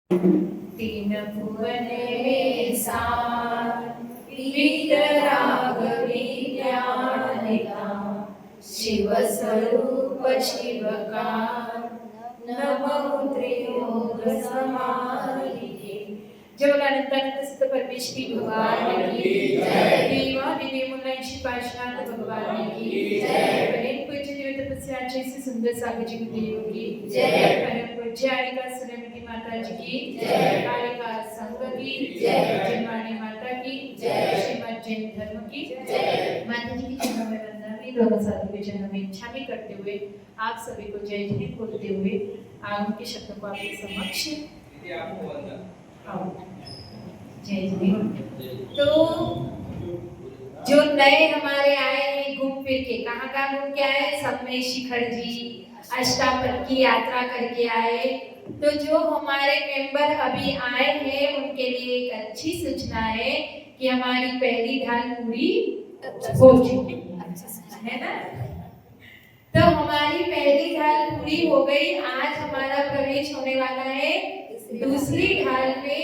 तीन भुवन में सार वीतराग विज्ञानिका शिव स्वरूप शिवकार नमो त्रियोग समाहिते। जगदानंद परमेश्वरी भगवान की जय। देवा देवी मुलांची पार्श्वनाथ भगवान की जय। परम पूज्य देव तपस्याचे से सुंदर सागर जी देव की जय। परम पूज्य आलिका सुनमती माता जी की जय। आलिका संघ की जय। जन्मानी माता की जय। श्रीमद जैन धर्म की जय। माता जी की चरणों में वंदना भी दोनों साधु के चरणों में इच्छा भी करते हुए आप सभी को जय जय बोलते हुए उनके शब्दों को आपके समक्ष जय जय। तो जो नए हमारे आए हैं घूम फिर के कहाँ घूम के आए, सब में शिखर जी अष्टापद की यात्रा करके आए। तो जो हमारे मेंबर अभी आए हैं उनके लिए एक अच्छी सूचना है कि हमारी पहली ढाल पूरी हो चुकी है ना। तो हमारी पहली ढाल पूरी हो गई। आज हमारा प्रवेश होने वाला है दूसरी ढाल में।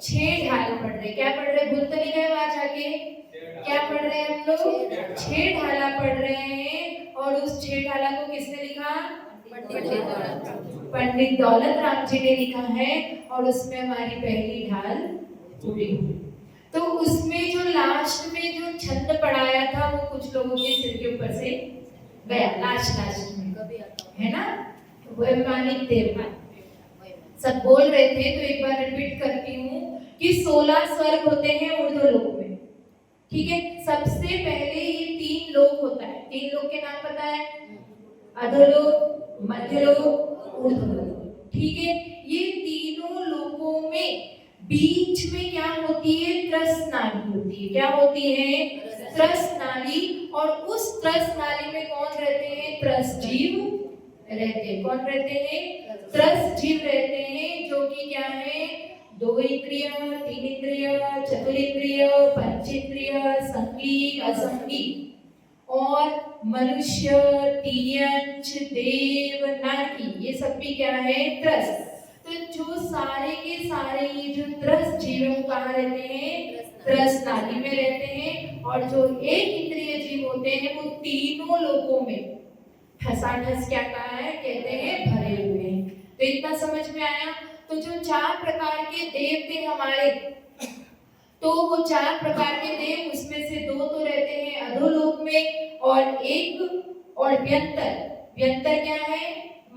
6 ढाल पढ़ रहे, क्या पढ़ रहे, भूल तो नहीं गए वहां जाके, क्या पढ़ रहे हैं हम लोग, 6 ढाला पढ़ रहे हैं। और उस 6 ढाला को किसने लिखा, पंडित दौलत राम जी ने लिखा है। और उसमें हमारी पहली ढाल पूरी हुई। तो उसमें जो लास्ट में जो छंद पढ़ाया था वो कुछ लोगों के सिर के ऊपर से गया लास्ट में, है ना। वैमानिक देव सब बोल रहे थे तो एक बार रिपीट करती हूँ कि 16 स्वर्ग होते हैं उर्ध्व लोक में, ठीक है। सबसे पहले ये 3 लोक होता है। 3 लोक के नाम पता है, अधोलोक, मध्यलोक, ऊर्ध्वलोक, ठीक है। ये तीनों लोकों में बीच में क्या होती है, त्रस नाली होती है। क्या होती है, त्रस नाली। और उस त्रस नाली में कौन रहते हैं, त्रस जीव रहते हैं। कौन रहते हैं, त्रस जीव रहते हैं, जो कि क्या है, 2 इंद्रिय, 3 इंद्रिय, चतुरिंद्रिय, पंचेंद्रिय, संगी असंगी। और मनुष्य, तिर्यंच, देव, नागी, ये सब भी क्या है, त्रस। तो जो सारे के सारे ये जो त्रस जीव कहाँ रहते हैं, त्रस नाली में रहते हैं। और जो एक इंद्रिय जीव होते हैं वो तीनों लोकों में ठसाठस क्या कहा है, कहते हैं भरे हुए हैं। तो इतना समझ में आया। तो जो 4 प्रकार के देव थे हमारे, तो वो 4 प्रकार के देव, उसमें से 2 तो रहते हैं अधोलोक में और एक और व्यंतर क्या है,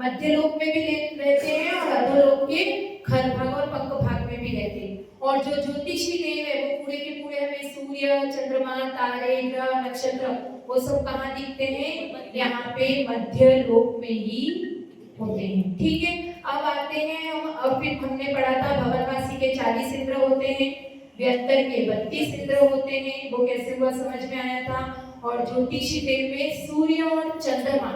मध्यलोक में भी रहते हैं और अधोलोक के खर भाग और पंख भाग में भी रहते हैं। और जो ज्योतिषी देव है वो पूरे के पूरे हमें सूर्य, चंद्रमा, तारे, ग्रह, नक्षत्र वो सब कहाँ दिखते हैं, यहाँ पे मध्य लोक में ही होते हैं, ठीक है। अब आते हैं हम, अब फिर हमने पढ़ा था भवनवासी के 40 इंद्र होते हैं, व्यंतर के 32 इंद्र होते हैं, वो कैसे हुआ समझ में आया था। और ज्योतिषी देव में सूर्य और चंद्रमा,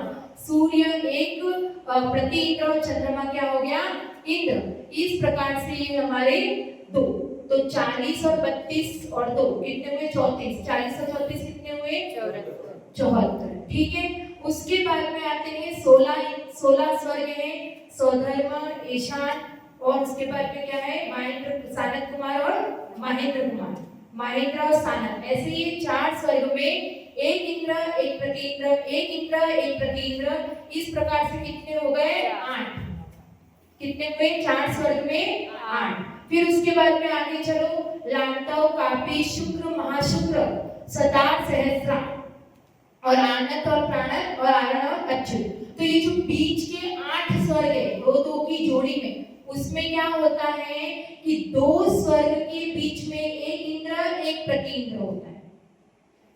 सूर्य एक प्रति इंद्र और चंद्रमा क्या हो गया, इंद्र। इस प्रकार से ये हमारे 2, तो 40 और 32 और 2 कितने हुए, 34। 40 और 34 कितने हुए, 74, ठीक है। उसके बाद में आते हैं 16 स्वर्ग है, स्वधर्म, ईशान, और उसके बाद में क्या है, महेंद्र, सानत कुमार और महेंद्र कुमार, महेंद्र और सानत। ऐसे ये 4 स्वर्ग में एक इंद्र, एक प्रतीन्द्र, एक इंद्र, एक प्रतीन्द्र। इस प्रकार से कितने हो गए, 8। कितने हुए, 4 स्वर्ग में 8। फिर उसके बाद में आगे चलो, लांतव, कापी, शुक्र, महाशुक्र, सदार, सहस्रा, और आनत और प्राणत, और आरण और अच्युत। तो ये जो बीच के 8 स्वर्ग है 2-2 की जोड़ी में, उसमें क्या होता है कि 2 स्वर्ग के बीच में एक इंद्र, एक प्रतीन्द्र होता है।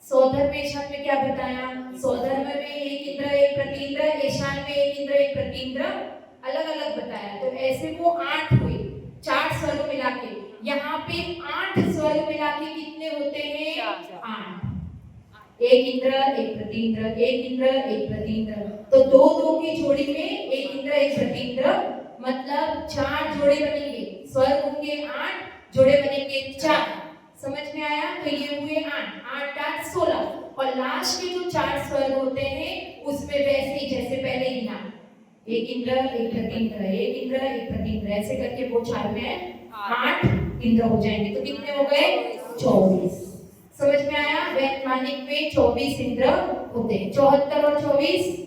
स्वधर्म ईशान में क्या बताया, स्वधर्म में एक इंद्र, एक प्रतीन्द्र, ईशान में एक इंद्र, एक प्रतीन्द्र, अलग अलग बताया। तो ऐसे वो 8 हुए, 4 स्वर्ग मिला के। यहाँ पे 8 स्वर्ग मिला के कितने होते हैं, 8। एक इंद्र, एक प्रतीन्द्र, एक इंद्र, एक प्रतीन्द्र। तो 2-2 की जोड़ी में एक इंद्र, एक प्रतीन्द्र, मतलब 4 जोड़े बनेंगे। स्वर्ग होंगे 8, जोड़े बनेंगे 4। समझ में आया। तो ये हुए 8, 8 8 16। और लास्ट के जो 4 स्वर्ग होते हैं उसमें वैसे ही जैसे पहले गिना, एक इंद्र, एक प्रतिंद्र, एक इंद्र, एक प्रतिंद्र, ऐसे करके वो 4 में 8 इंद्र हो जाएंगे। तो कितने हो गए? 24। समझ में आया? वैमानिक में 24 इंद्र होते हैं। 74 और 24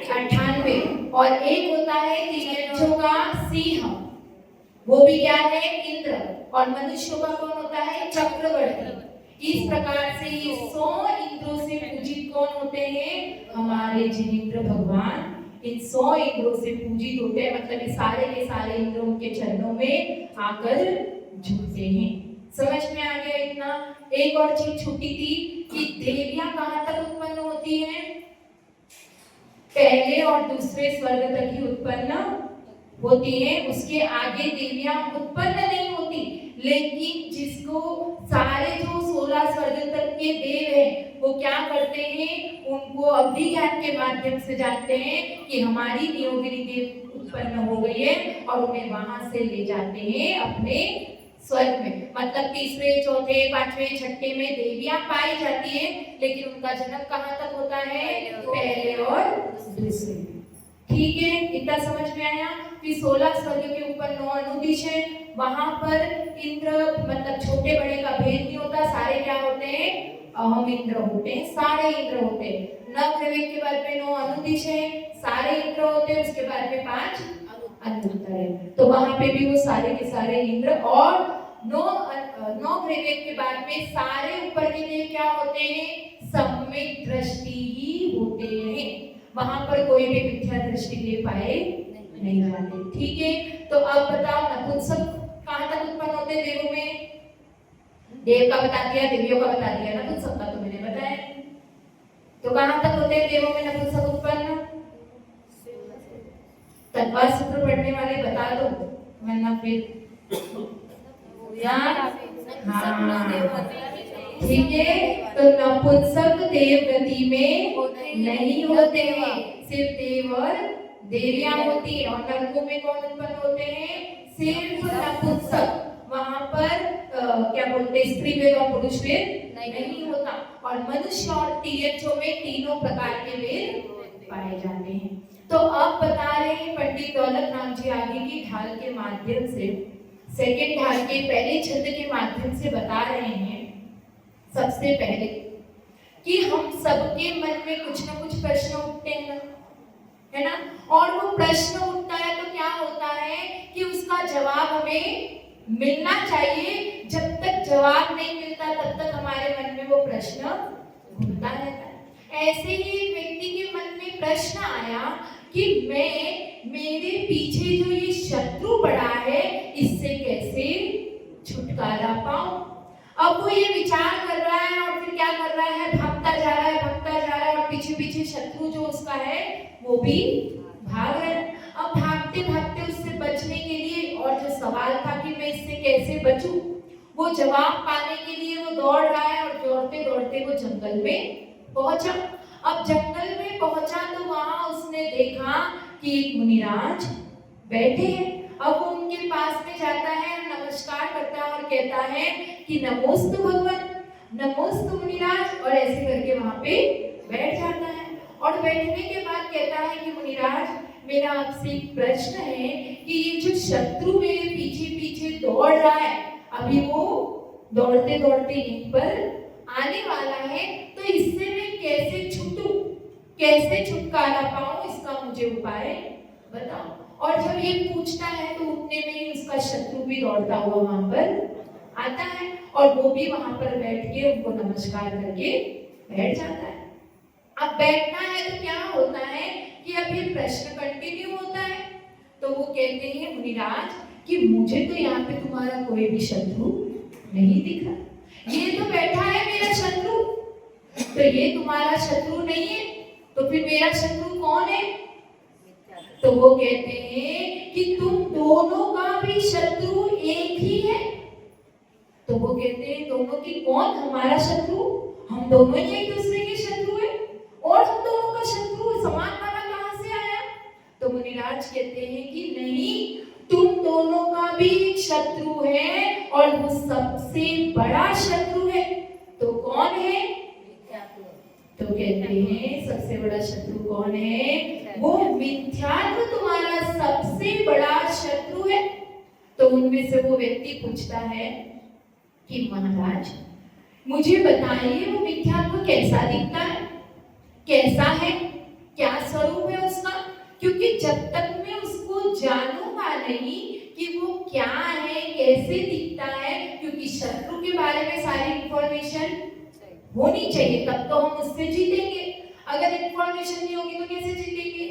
98। और एक होता है तिर्यंचों का सिंह, वो भी क्या है? इंद्र। और मनुष्यों का कौन होता है? चक्रवर्ती। इस प्रकार से ये 100 इंद्रों से पूजित कौन होते हैं? हमारे जिनेंद्र भगवान इन 100 इंद्रों से पूजित होते हैं। मतलब ये सारे के सारे इंद्र उनके चरणों में आकर झुकते हैं। समझ में आ गया इतना? एक और चीज छूटी थी कि देवियां कहाँ तक उत्पन्न होती हैं? पहले और दूसरे स्वर्ग तक ही उत्पन्न होती हैं, उसके आगे देवियां उत्पन्न नहीं होती। लेकिन जिसको सारे जो 16 स्वर्ग तक के देव हैं वो क्या करते हैं? उनको अभिज्ञान के माध्यम से जानते हैं कि हमारी नियोगिनी देव उत्पन्न हो गई है और उन्हें वहां से ले जाते हैं अपने स्वर्ग में। मतलब तीसरे, चौथे, पांचवें, छठे में देवियां पाई जाती है, लेकिन उनका जन्म कहाँ तक होता है? पहले और दूसरे। ठीक है, इतना समझ में आया? कि 16 स्वर्ग के ऊपर 9 अनुदिश है, वहां पर इंद्र मतलब छोटे बड़े का भेद नहीं होता, सारे क्या होते हैं? अहम इंद्र होते हैं, सारे इंद्र होते हैं। नवग्रह के बाद में 9 अनुदिश है, सारे इंद्र होते हैं, उसके बाद में 5 अनुत्तर है। तो वहां पे भी वो सारे के सारे इंद्र। और 9 ग्रह के बाद में सारे ऊपर के देव क्या होते हैं? सम्यक दृष्टि ही होते हैं, वहां पर कोई भी मिथ्या दृष्टि दे पाए नहीं जाते। ठीक है, तो अब बताओ नपुंसक कहां तक उत्पन्न होते हैं देवों में? देव का बता दिया, देवियों का बता दिया, नपुंसक का तो मैंने बताया। तो कहां तक होते हैं देवों में नपुंसक उत्पन्न? तत्वार सूत्र पढ़ने वाले बता दो, वरना फिर ठीक है। तो नपुंसक देव गति में नहीं होते हैं, सिर्फ देव और देवियां होती है। और नरकों में कौन उत्पन्न होते हैं? सिर्फ नपुंसक। वहां पर क्या बोलते हैं? स्त्री वेद और पुरुष वेद नहीं होता। और मनुष्य और तिर्यंचों में तीनों प्रकार के वेद पाए जाते हैं। तो अब बता रहे हैं पंडित दौलत राम जी आगे की ढाल के माध्यम से, सेकंड ढाल के पहले छंद के माध्यम से बता रहे हैं सबसे पहले कि हम सबके मन में कुछ ना कुछ प्रश्न उठते हैं, है ना? और वो प्रश्न उठता है तो क्या होता है कि उसका जवाब हमें मिलना चाहिए। जब तक जवाब नहीं मिलता तब तक हमारे मन में वो प्रश्न घूमता रहता है। ऐसे ही एक व्यक्ति के मन में प्रश्न आया कि मेरे पीछे जो ये शत्रु पड़ा है इससे कैसे छुटकारा पाऊं। अब वो ये विचार कर रहा है और फिर क्या कर रहा है? भागता जा रहा है, भागता जा रहा है, और पीछे पीछे शत्रु जो उसका है वो भी भाग रहा है। अब भागते भागते उससे बचने के लिए, और जो सवाल था कि मैं इससे कैसे बचूं, वो जवाब पाने के लिए वो दौड़ रहा है। और दौड़ते दौड़ते वो जंगल में पहुंचा। अब जंगल में पहुंचा तो वहां उसने देखा कि एक मुनिराज बैठे हैं। अब वो उनके पास में जाता है, नमस्कार करता है और कहता है कि नमोस्तु भगवान, नमोस्तु मुनिराज, और ऐसे करके वहां पे बैठ जाता है। और बैठने के बाद कहता है कि मुनिराज, मेरा आपसे एक प्रश्न है कि ये जो शत्रु मेरे पीछे पीछे दौड़ रहा है, अभी वो दौड़ते दौड़ते यहीं पर आने वाला है, तो इससे मैं कैसे छूटूं, कैसे छुटकारा पाऊं, इसका मुझे उपाय बताओ। और जब ये पूछता है तो उतने में ही उसका शत्रु भी दौड़ता हुआ वहां पर आता है, और वो भी वहां पर बैठ के उनको नमस्कार करके बैठ जाता है। अब बैठना है तो क्या होता है कि अब ये प्रश्न कंटिन्यू होता है। तो वो कहते हैं मुनिराज कि मुझे तो यहाँ पे तुम्हारा कोई भी शत्रु नहीं दिख रहा, ये तो बैठा है मेरा शत्रु, तो ये तुम्हारा शत्रु नहीं है, तो फिर मेरा शत्रु कौन है? तो वो कहते हैं कि तुम दोनों का भी शत्रु एक ही है। तो वो कहते हैं दोनों की कौन? हमारा शत्रु, हम दोनों ही एक दूसरे के शत्रु है, और हम दोनों का शत्रु समान वाला कहां से आया? तो मुनिराज कहते हैं कि नहीं, तुम दोनों का भी एक शत्रु है, और वो सबसे बड़ा शत्रु है। तो कौन है? तो तो कहते हैं सबसे बड़ा शत्रु कौन है? वो मिथ्यात्व तुम्हारा सबसे बड़ा शत्रु है। तो उनमें से वो व्यक्ति पूछता है कि महाराज मुझे बताइए वो मिथ्यात्व कैसा दिखता है, कैसा है, क्या स्वरूप है उसका? क्योंकि जब तक मैं उसको जानूंगा नहीं कि वो क्या है, कैसे दिखता है, क्योंकि शत्रु के बारे में सारी इंफॉर्मेशन होनी चाहिए तब तो हम उससे जीतेंगे। अगर इंफॉर्मेशन नहीं होगी तो कैसे जीतेंगे,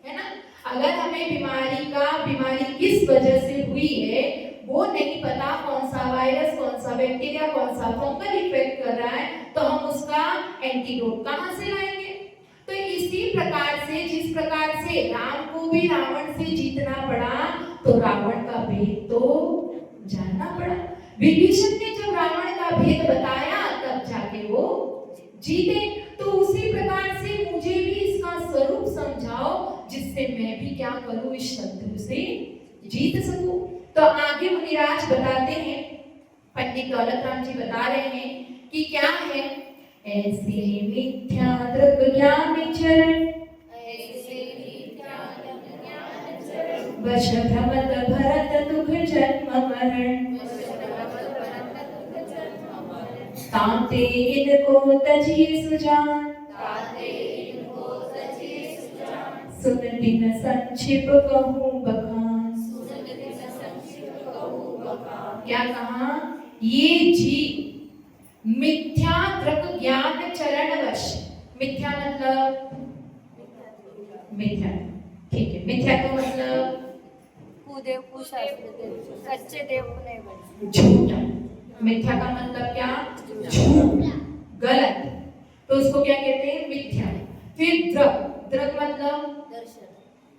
है ना? अगर हमें बीमारी किस वजह से हुई है वो नहीं पता, कौन सा वायरस, कौन सा बैक्टीरिया, कौन सा फंगल इफेक्ट कर रहा है, तो हम उसका एंटीडोट कहां से लाएंगे? तो इसी प्रकार से जिस प्रकार से राम को भी रावण से जीतना पड़ा, तो रावण का भेद तो जानना पड़ा। विभीषण ने जब रावण का भेद बताया तब जाके वो जीते। तो उसी प्रकार से मुझे भी इसका स्वरूप समझाओ जिससे मैं भी क्या करूं, इस शत्रु से जीत सकूं। तो आगे मुनिराज बताते हैं, पंडित दौलत राम जी बता रहे हैं कि क्या है, ऐसे मिथ्या दृग ज्ञान चरण, वश भ्रमत भरत दुख जन्म मरण, ताते इनको तजिए सुजान, सुन दिन संक्षिप कहूं बखान। क्या कहा? ये जीव मिथ्या दृग ज्ञान चरण वश, मिथ्या मतलब मिथ्या, ठीक है, मिथ्या का मतलब कुदेव सच्चे देव को नहीं बने, झूठा। मिथ्या का मतलब क्या? झूठ, गलत। तो उसको क्या कहते हैं? मिथ्या। फिर द्रग, द्रग मतलब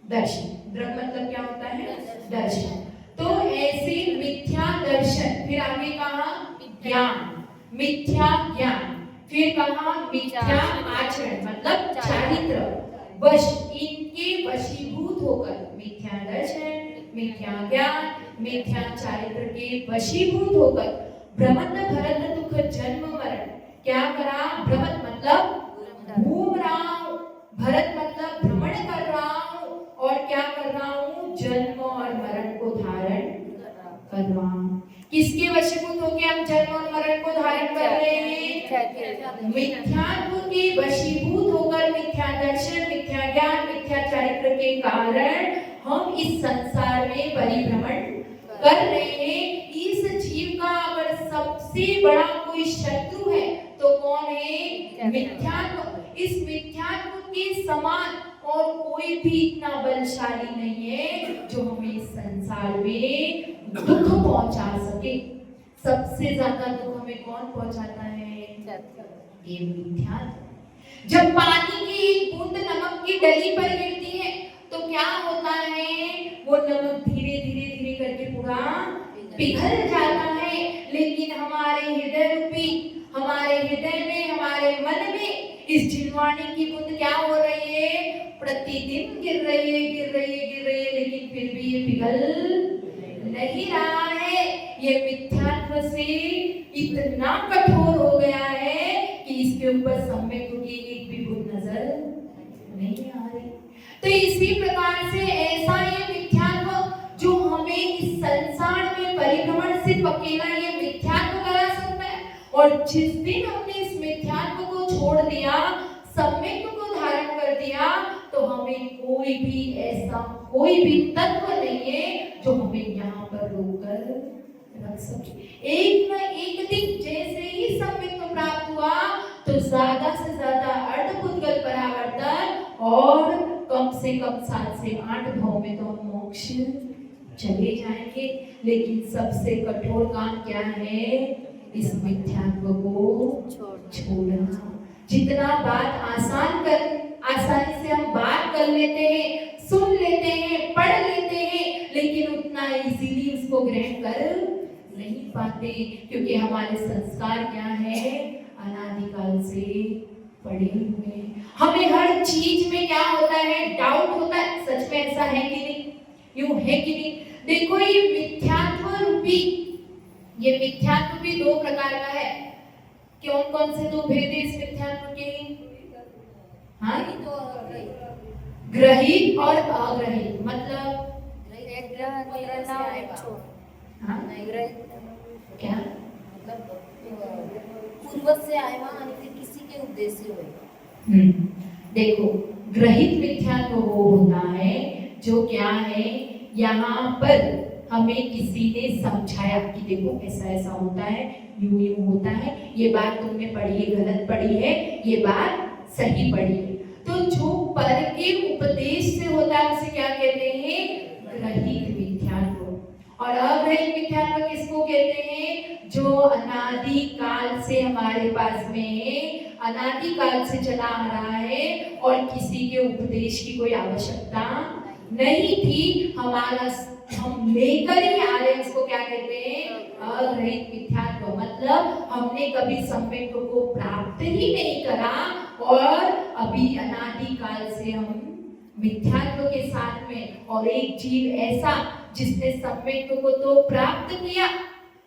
दर्शन, द्रग मतलब क्या होता है? दर्शन। तो ऐसे मिथ्या दर्शन, फिर आगे कहा ज्ञान, मिथ्या ज्ञान, फिर कहा मिथ्या आचरण मतलब चारित्र, वश, इनके वशीभूत होकर, मिथ्या दर्शन, मिथ्या ज्ञान, मिथ्या चारित्र के वशीभूत होकर भ्रमत भरत दुख जन्म मरण, क्या करा? भ्रमत मतलब घूम रहा हूं, भरत मतलब भ्रमण कर रहा हूं, और क्या कर रहा हूं? जन्म और मरण को धारण कर रहा हूं। किसके वशीभूत होकर हम जन्म और मरण को धारण कर रहे हैं? मिथ्यात्व के वशीभूत होकर मिथ्या दर्शन, मिथ्या ज्ञान, मिथ्या चारित्र के कारण हम इस संसार में परिभ्रमण कर रहे हैं। इस जीव का अगर सबसे बड़ा कोई शत्रु है तो कौन है? मिथ्यात्व। इस मिथ्यात्व के समान और कोई भी इतना बलशाली नहीं है जो हमें इस संसार में दुख पहुंचा सके। सबसे ज्यादा दुख हमें कौन पहुंचाता है? ये मिथ्यात्व। जब पानी की एक बूंद नमक की डली पर गिरती है तो क्या होता है? वो नमक धीरे धीरे धीरे करके पूरा पिघल जाता है, लेकिन हमारे हृदय रूपी, हमारे हृदय में, हमारे मन में इस झिलवानी की बूंद क्या हो रही है? प्रतिदिन गिर रही है, गिर रही है, गिर रही है, लेकिन फिर भी ये पिघल नहीं रहा है। ये मिथ्यात्व से इतना कठोर हो गया है कि इसके ऊपर सम्यक की एक भी बूंद नजर नहीं आ रही। तो इसी प्रकार से ऐसा ये मिथ्यात्व जो हमें इस संसार में परिभ्रमण सिर्फ अकेला ये मिथ्यात्व करा सकता है, और जिस दिन हमने इस मिथ्यात्व को छोड़ दिया, सम्यक को धारण कर दिया, तो हमें कोई भी ऐसा कोई भी तत्व नहीं है जो हमें यहाँ पर रोककर रख सके। एक न एक दिन जैसे ही सम्यक को प्राप्त हुआ तो ज्यादा से ज्यादा अर्धभूतगल परावर्तन और कम से कम 7 से 8 भाव में तो हम मोक्ष चले जाएंगे। लेकिन सबसे कठोर काम क्या है? इस मिथ्यात्व को छोड़ना। जितना बात आसानी से हम बात कर लेते हैं, सुन लेते हैं, पढ़ लेते हैं, लेकिन उतना इजीली उसको ग्रहण कर नहीं पाते, क्योंकि हमारे संस्कार क्या है? अनादिकाल से पड़े हुए। हमें हर चीज में क्या होता है? डाउट होता है, सच में ऐसा है कि नहीं, यूं है कि नहीं। देखो ये मिथ्यात्व रूपी, ये मिथ्यात्व भी 2 प्रकार का है। कौन कौन से 2 भेद है इस मिथ्यात्व के? हाँ, तो ग्रहित और अग्रहित मतलब एक ग्रह निकलना और एक छोड़। हाँ ग्रहित क्या मतलब पूर्वज से आए वहाँ आणि फिर किसी के उद्देश्य हुए। देखो ग्रहित मिथ्यात्व वो होता है जो क्या है, यहाँ पर हमें किसी ने समझाया कि देखो ऐसा ऐसा होता है, यूं यूं होता है, ये बात तुमने पढ़ी है गलत पढ़ी है, ये बात सही पढ़ी है। तो जो पर के उपदेश से होता है उसे क्या कहते हैं, ग्रहित मिथ्यात्व। और अग्रहित मिथ्यात्व किसको कहते हैं, जो अनादि काल से हमारे पास में है, अनादि काल से चला आ रहा है और किसी के उपदेश की कोई आवश्यकता नहीं थी, हमारा हम लेकर ही आ रहे हैं, इसको क्या कहते हैं, अग्रहित मिथ्यात्व। मतलब हमने कभी सम्यक को प्राप्त ही नहीं करा और अभी अनादि काल से हम मिथ्यात्व के साथ में, और एक जीव ऐसा जिसने सम्यक को तो प्राप्त किया,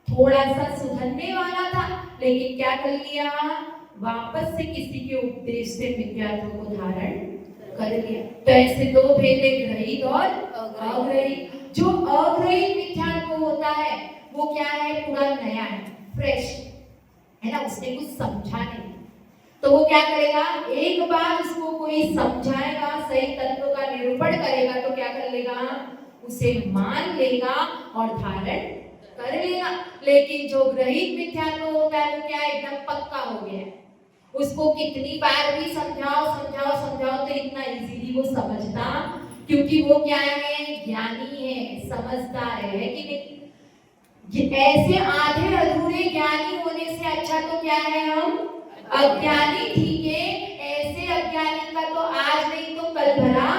थोड़ा सा सुधरने वाला था, लेकिन क्या कर लिया, वापस से किसी के उपदेश से मिथ्यात्व को धारण कर लिया। तो ऐसे दो भेद है, ग्रहित और अग्रहित। जो अग्रहित मिथ्यात्व होता है वो क्या है, पूरा नया है, फ्रेश है ना, उसने कुछ समझा नहीं, तो वो क्या करेगा, एक बार उसको कोई समझाएगा, सही तत्व का निरूपण करेगा तो क्या कर लेगा, उसे मान लेगा और धारण कर लेगा। लेकिन जो ग्रहित मिथ्यात्व होता है वो क्या है, एकदम पक्का हो गया है, उसको कितनी बार भी समझाओ समझाओ समझाओ तो इतना इजीली वो समझता, क्योंकि वो क्या है, ज्ञानी है, समझदार है कि नहीं। ऐसे आधे अधूरे ज्ञानी होने से अच्छा तो क्या है, हम अज्ञानी, ठीक है, ऐसे अज्ञानी का तो आज नहीं तो कल भला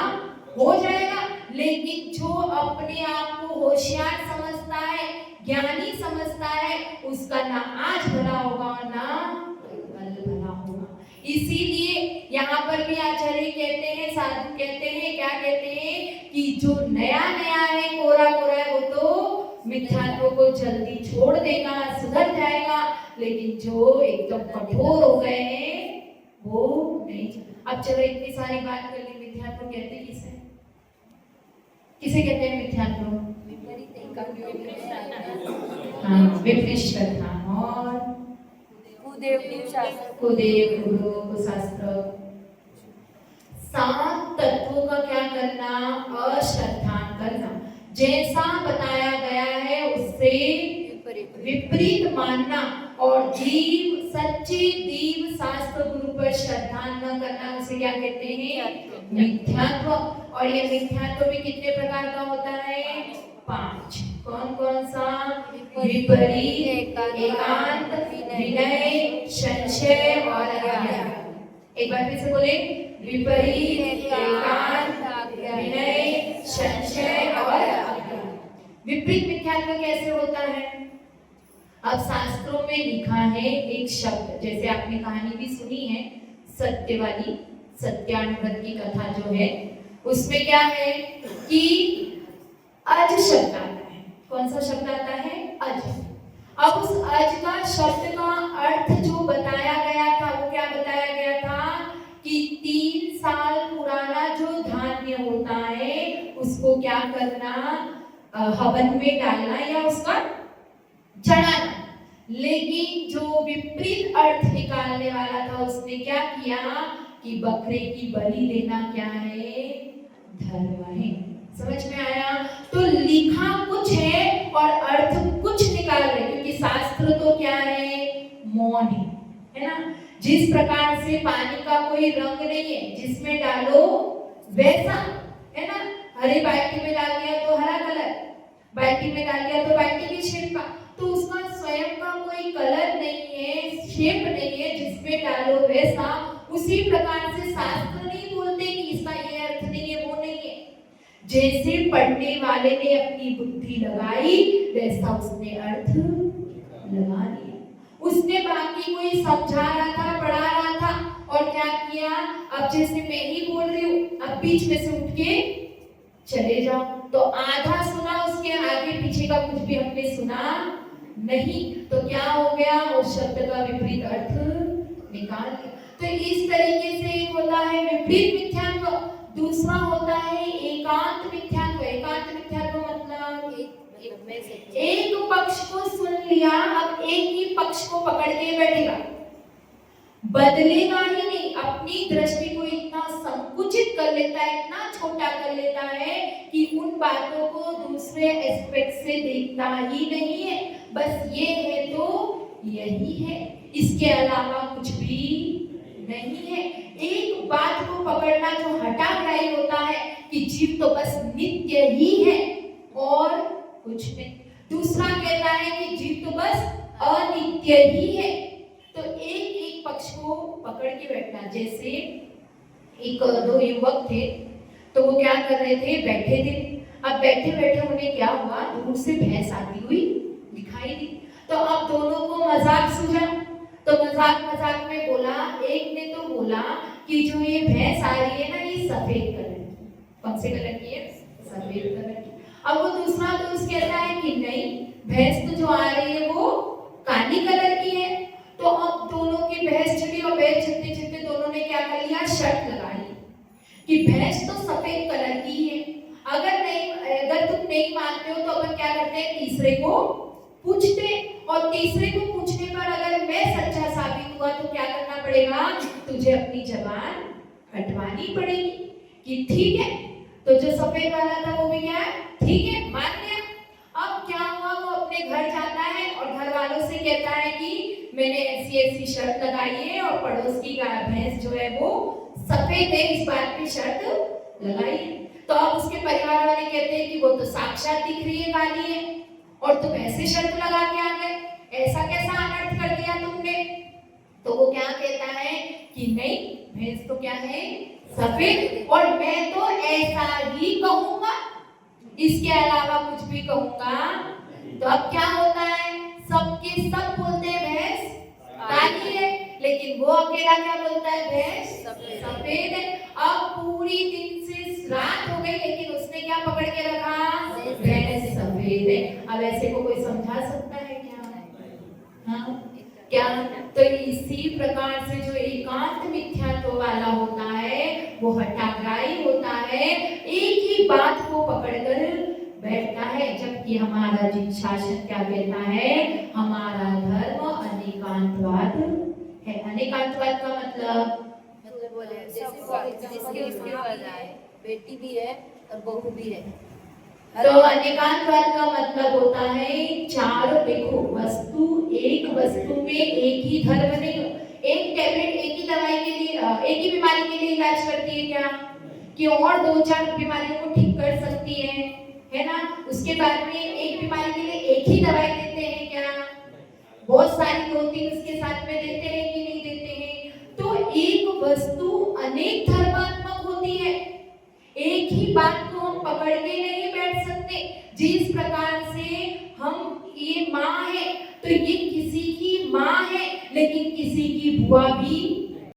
हो जाएगा। लेकिन जो अपने आप को होशियार समझता है, ज्ञानी समझता है, उसका ना आज भला होगा और ना कल भला होगा। इसीलिए यहाँ पर भी आचार्य कहते हैं, साधु कहते हैं, क्या कहते हैं कि जो नया नया है, कोरा कोरा है, वो तो मिथ्यात्व को जल्दी छोड़ देगा, सुधर जाएगा, लेकिन जो एकदम कठोर हो गए हैं वो नहीं। अब चलो इतनी सारी बात कर ली, मिथ्यात्व कहते किसे, किसे कहते हैं मिथ्यात्व, हाँ, विपरीत श्रद्धा और कुदेव कुशास्त्र। सात तत्वों का क्या करना, अश्रद्धान करना, जैसा बताया गया है उससे विपरीत मानना, और जीव सच्चे दीव शास्त्र गुरु पर श्रद्धा न करना, उसे क्या कहते हैं, मिथ्यात्व। और ये मिथ्यात्व भी कितने प्रकार का होता है, 5। कौन कौन सा, विपरीत, एकांत, विनय, संशय और अज्ञान। एक बार फिर से बोले, विपरीत, एकांत, विनय, संशय और अज्ञान। विपरीत मिथ्यात्व कैसे होता है, अब शास्त्रों में लिखा है एक शब्द, जैसे आपने कहानी भी सुनी है सत्य वाली, सत्यानुव्रत की कथा जो है, उसमें क्या है कि अज शब्द आता है। कौन सा शब्द आता है, अज। अब उस अज का शब्द का अर्थ जो बताया गया था, वो क्या बताया गया था कि 3 साल पुराना जो धान्य होता है उसको क्या करना, हवन में डालना या उसका चढ़ाना। लेकिन जो विपरीत अर्थ निकालने वाला था उसने क्या किया कि बकरे की बलि देना क्या है, धर्म है। समझ में आया, तो लिखा कुछ है और अर्थ कुछ निकाल रहे, क्योंकि शास्त्र तो क्या है, मौन है ना। जिस प्रकार से पानी का कोई रंग नहीं है, जिसमें डालो वैसा है ना, हरे बाल्टी में डाल दिया तो हरा कलर, बाल्टी में डाल दिया तो बाल्टी की शेप का, तो उसका स्वयं का कोई कलर नहीं है, शेप नहीं है, जिसमें डालो वैसा। उसी प्रकार से शास्त्र नहीं बोलते कि इसका ये अर्थ नहीं है, वो नहीं है। जैसे पढ़ने वाले ने अपनी बुद्धि लगाई वैसा उसने अर्थ लगा लिया। उसने बाकी कोई समझा रहा था, पढ़ा रहा था, और क्या किया, अब जैसे मैं ही बोल रही हूँ, अब बीच में से उठ के चले जाओ, तो आधा सुना, उसके आगे पीछे का कुछ भी हमने सुना नहीं, तो क्या हो गया, उस शब्द का विपरीत अर्थ निकाल लिया। तो इस तरीके से एक होता है विपरीत मिथ्यात्व, दूसरा होता है एकांत मिथ्यात्व। एकांत मिथ्यात्व मतलब एक पक्ष को सुन लिया, अब एक ही पक्ष को पकड़ के बैठेगा, बदलेगा ही नहीं, अपनी दृष्टि को इतना संकुचित कर लेता है, इतना छोटा कर लेता है कि उन बातों को दूसरे एस्पेक्ट से देखता ही नहीं है। बस ये है तो यही है, इसके अलावा कुछ भी नहीं है। एक बात को पकड़ना जो हठाग्राही होता है कि जीव तो बस नित्य ही है और कुछ नहीं। दूसरा कहता है कि जीव तो बस अनित्य ही है। तो एक एक पक्ष को पकड़ के बैठना। जैसे एक दो युवक थे, तो वो क्या कर रहे थे, बैठे थे। अब बैठे बैठे उन्हें क्या हुआ, दूर से भैंस आती हुई दिखाई दी। तो अब दोनों को मजाक सूझा, तो मजाक मजाक में बोला, एक ने तो बोला कि जो ये भैंस आ रही है ना, ये सफेद कलर की। कौन से कलर की है? सफेद कलर की। अब वो दूसरा दोस्त कहता है कि नहीं, भैंस तो जो आ रही है वो काली कलर की है। तो अब दोनों की बहस छिड़ी और बहस छिड़ते छिड़ते दोनों ने क्या कर लिया, शर्त लगा ली कि भैंस तो सफेद कलर की है। अगर तुम नहीं मानते हो तो अपन क्या करते हैं, तीसरे को पूछते, और तीसरे को पूछने पर अगर मैं सच्चा साबित हुआ तो क्या करना पड़ेगा, तुझे अपनी जबान कटवानी पड़ेगी कि ठीक है। तो जो सफेद वाला था वो भी क्या है, ठीक है, मान लिया। अब क्या हुआ, वो अपने घर जाता है और घर वालों से कहता है कि मैंने ऐसी ऐसी शर्त लगाई है और पड़ोस की गाय भैंस जो है वो सफेद है, इस बात पे शर्त लगाई है। तो अब उसके परिवार वाले कहते हैं कि वो तो साक्षात दिख रही है काली है और तुम ऐसे शर्त लगा के आ गए, ऐसा कैसा अनर्थ कर दिया तुमने। तो वो क्या कहता है कि नहीं, भैंस तो क्या है, सफेद, और मैं तो ऐसा ही कहूंगा, इसके अलावा कुछ भी कहूंगा। तो अब क्या होता है, सबके सब बोलते हैं भैंस काली है, लेकिन वो अकेला क्या बोलता है, भैंस सफेद है। अब पूरी दिन से रात हो गई, लेकिन उसने क्या पकड़ के रखा, भैंस सफेद है। अब ऐसे को कोई समझा सकता है क्या? हाँ क्या? तो इसी प्रकार से जो एकांत मिथ्यात्व वाला होता है वो हठाग्राही होता है, एक ही बात को पकड़कर बैठता है। जबकि हमारा जिन शासन क्या कहता है, हमारा धर्म अनेकांतवाद है। अनेकांतवाद का मतलब बेटी भी है और बहू भी है। तो अनेकांतवाद का मतलब होता है चारों, देखो वस्तु, एक वस्तु में एक ही धर्म नहीं। एक टैबलेट एक ही दवाई के लिए, एक ही बीमारी के लिए इलाज करती है क्या, कि और दो चार बीमारियों को ठीक कर सकती है ना। उसके बाद में एक बीमारी के लिए एक ही दवाई देते हैं क्या, बहुत सारी 2-3 उसके साथ में देते हैं कि नहीं देते हैं। तो एक वस्तु अनेक धर्मात्मक होती है, एक ही बात को हम पकड़ के नहीं बैठ सकते। जिस प्रकार से हम, ये माँ है तो ये किसी की माँ है, लेकिन किसी की बुआ भी